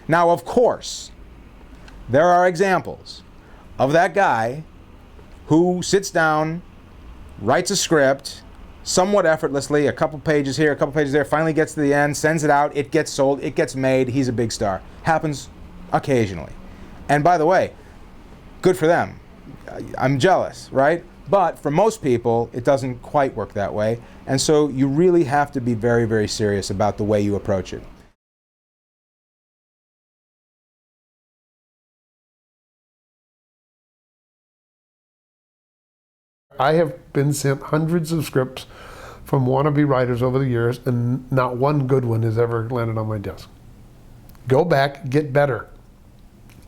Now, of course, there are examples of that guy who sits down, writes a script, somewhat effortlessly, a couple pages here, a couple pages there, finally gets to the end, sends it out, it gets sold, it gets made, he's a big star. Happens occasionally. And by the way, good for them. I'm jealous, right? But for most people, it doesn't quite work that way. And so you really have to be very, very serious about the way you approach it. I have been sent hundreds of scripts from wannabe writers over the years, and not one good one has ever landed on my desk. Go back, get better.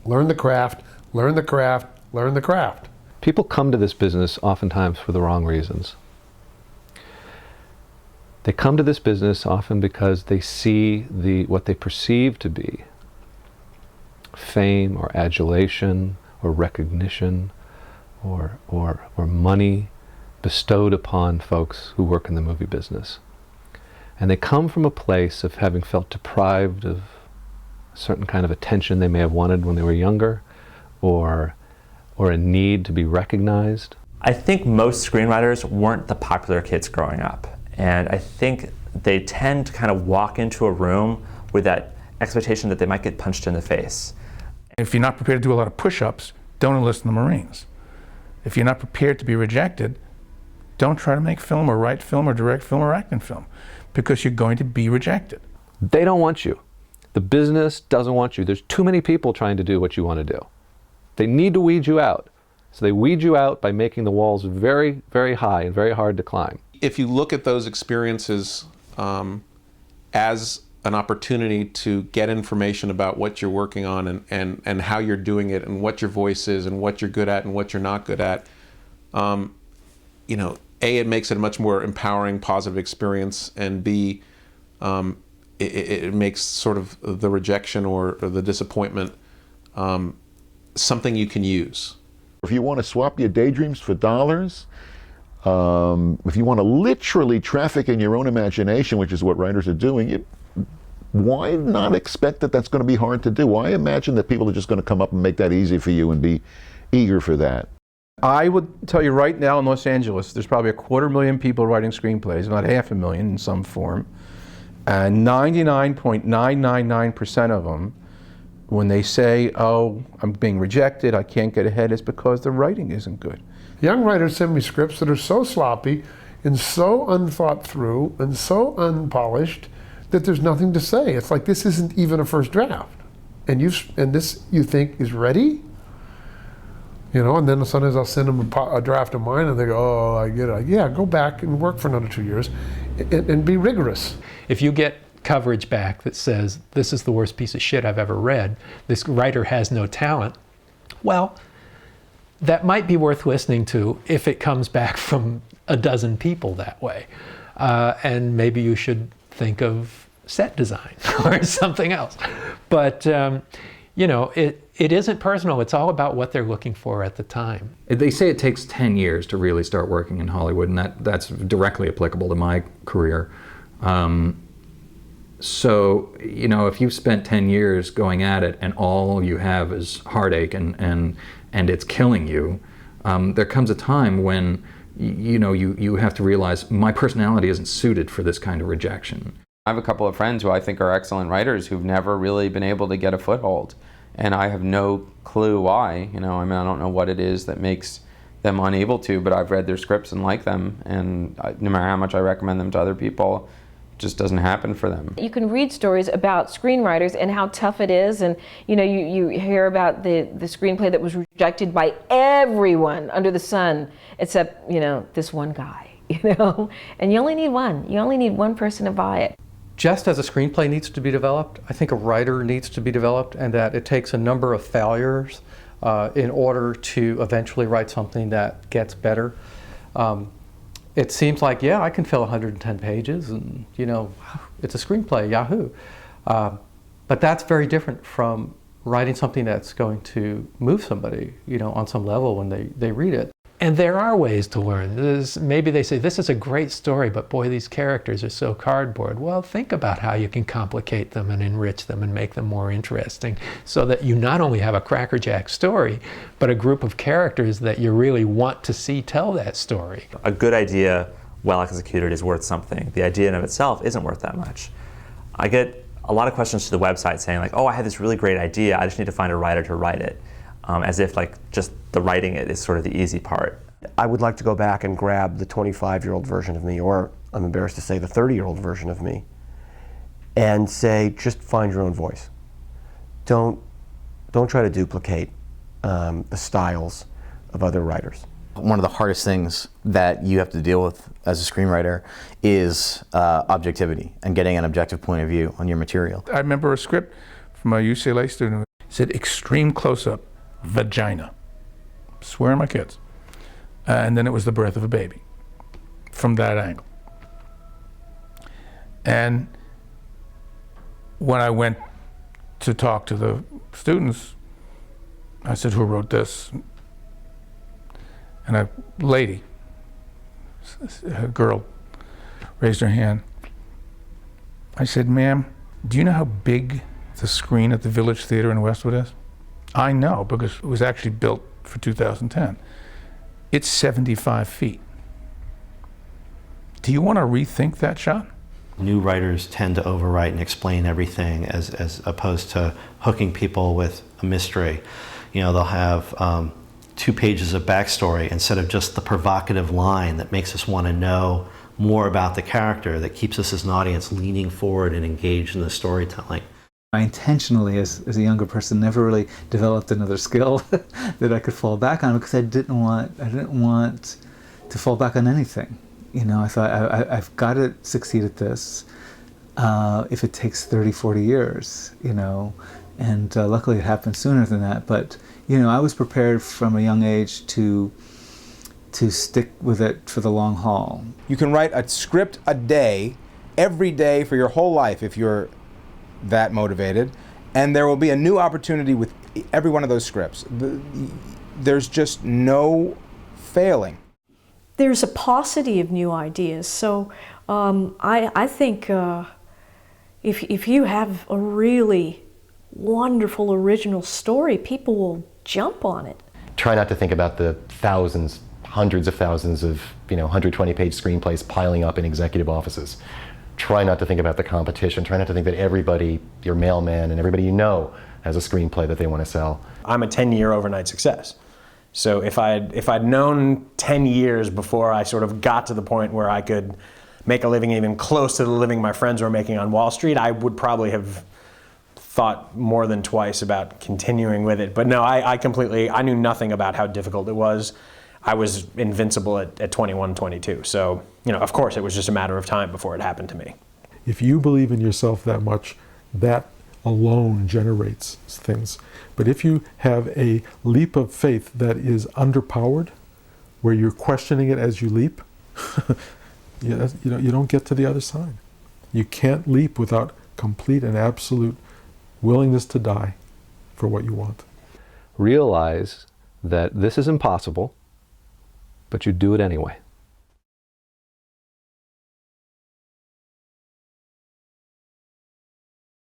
Learn the craft, learn the craft, learn the craft. People come to this business oftentimes for the wrong reasons. They come to this business often because they see what they perceive to be fame or adulation or recognition or money bestowed upon folks who work in the movie business. And they come from a place of having felt deprived of a certain kind of attention they may have wanted when they were younger, or a need to be recognized. I think most screenwriters weren't the popular kids growing up. And I think they tend to kind of walk into a room with that expectation that they might get punched in the face. If you're not prepared to do a lot of push-ups, don't enlist in the Marines. If you're not prepared to be rejected, don't try to make film or write film or direct film or act in film, because you're going to be rejected. They don't want you. The business doesn't want you. There's too many people trying to do what you want to do. They need to weed you out. So they weed you out by making the walls very, very high and very hard to climb. If you look at those experiences as an opportunity to get information about what you're working on and how you're doing it and what your voice is and what you're good at and what you're not good at, you know, A, it makes it a much more empowering, positive experience, and B, it makes sort of the rejection or the disappointment something you can use. If you want to swap your daydreams for dollars, if you want to literally traffic in your own imagination, which is what writers are doing, why not expect that that's going to be hard to do? Why imagine that people are just going to come up and make that easy for you and be eager for that? I would tell you right now in Los Angeles, there's probably 250,000 people writing screenplays, about 500,000 in some form, and 99.999% of them, when they say, oh, I'm being rejected, I can't get ahead, it's because the writing isn't good. Young writers send me scripts that are so sloppy and so unthought through and so unpolished that there's nothing to say. It's like, this isn't even a first draft. And this you think is ready? You know, and then sometimes I'll send them a draft of mine and they go, oh, I get it. Yeah, go back and work for another 2 years and be rigorous. If you get coverage back that says, this is the worst piece of shit I've ever read, this writer has no talent, well, that might be worth listening to if it comes back from a dozen people that way. And maybe you should think of set design or something else. But you know, it isn't personal. It's all about what they're looking for at the time. They say it takes 10 years to really start working in Hollywood, and that's directly applicable to my career. So, you know, if you've spent 10 years going at it and all you have is heartache and it's killing you, there comes a time when you have to realize my personality isn't suited for this kind of rejection. I have a couple of friends who I think are excellent writers who've never really been able to get a foothold, and I have no clue why. You know, I mean, I don't know what it is that makes them unable to, but I've read their scripts and like them, and no matter how much I recommend them to other people, it just doesn't happen for them. You can read stories about screenwriters and how tough it is, and you know, you hear about the screenplay that was rejected by everyone under the sun except, you know, this one guy, you know, and you only need one. You only need one person to buy it. Just as a screenplay needs to be developed, I think a writer needs to be developed, and that it takes a number of failures in order to eventually write something that gets better. It seems like, yeah, I can fill 110 pages and, you know, it's a screenplay, yahoo. But that's very different from writing something that's going to move somebody, you know, on some level when they read it. And there are ways to learn. Maybe they say, this is a great story, but boy, these characters are so cardboard. Well, think about how you can complicate them and enrich them and make them more interesting so that you not only have a crackerjack story, but a group of characters that you really want to see tell that story. A good idea, well executed, is worth something. The idea in of itself isn't worth that much. I get a lot of questions to the website saying like, oh, I had this really great idea, I just need to find a writer to write it. As if like just the writing it is sort of the easy part. I would like to go back and grab the 25-year-old version of me, or I'm embarrassed to say the 30-year-old version of me, and say, just find your own voice. Don't try to duplicate the styles of other writers. One of the hardest things that you have to deal with as a screenwriter is objectivity and getting an objective point of view on your material. I remember a script from a UCLA student who said extreme close-up vagina. Swear on my kids. And then it was the birth of a baby from that angle. And when I went to talk to the students, I said, who wrote this? And a lady, a girl, raised her hand. I said, ma'am, do you know how big the screen at the Village Theater in Westwood is? I know, because it was actually built for 2010. It's 75 feet. Do you want to rethink that shot? New writers tend to overwrite and explain everything as opposed to hooking people with a mystery. You know, they'll have 2 pages of backstory instead of just the provocative line that makes us want to know more about the character, that keeps us as an audience leaning forward and engaged in the storytelling. I intentionally, as a younger person, never really developed another skill that I could fall back on, because I didn't want to fall back on anything. You know, I thought I've got to succeed at this, if it takes 30, 40 years, you know, and luckily it happened sooner than that. But, you know, I was prepared from a young age to stick with it for the long haul. You can write a script a day, every day for your whole life if you're that motivated, and there will be a new opportunity with every one of those scripts. There's just no failing. There's a paucity of new ideas, so I think if you have a really wonderful original story, people will jump on it. Try not to think about the thousands, hundreds of thousands of 120-page screenplays piling up in executive offices. Try not to think about the competition. Try not to think that everybody, your mailman and everybody you know, has a screenplay that they want to sell. I'm a 10-year overnight success. So if I'd known 10 years before I sort of got to the point where I could make a living even close to the living my friends were making on Wall Street, I would probably have thought more than twice about continuing with it. But no, I knew nothing about how difficult it was. I was invincible at 21, 22. So, of course, it was just a matter of time before it happened to me. If you believe in yourself that much, that alone generates things. But if you have a leap of faith that is underpowered, where you're questioning it as you leap, you don't get to the other side. You can't leap without complete and absolute willingness to die for what you want. Realize that this is impossible, but you do it anyway.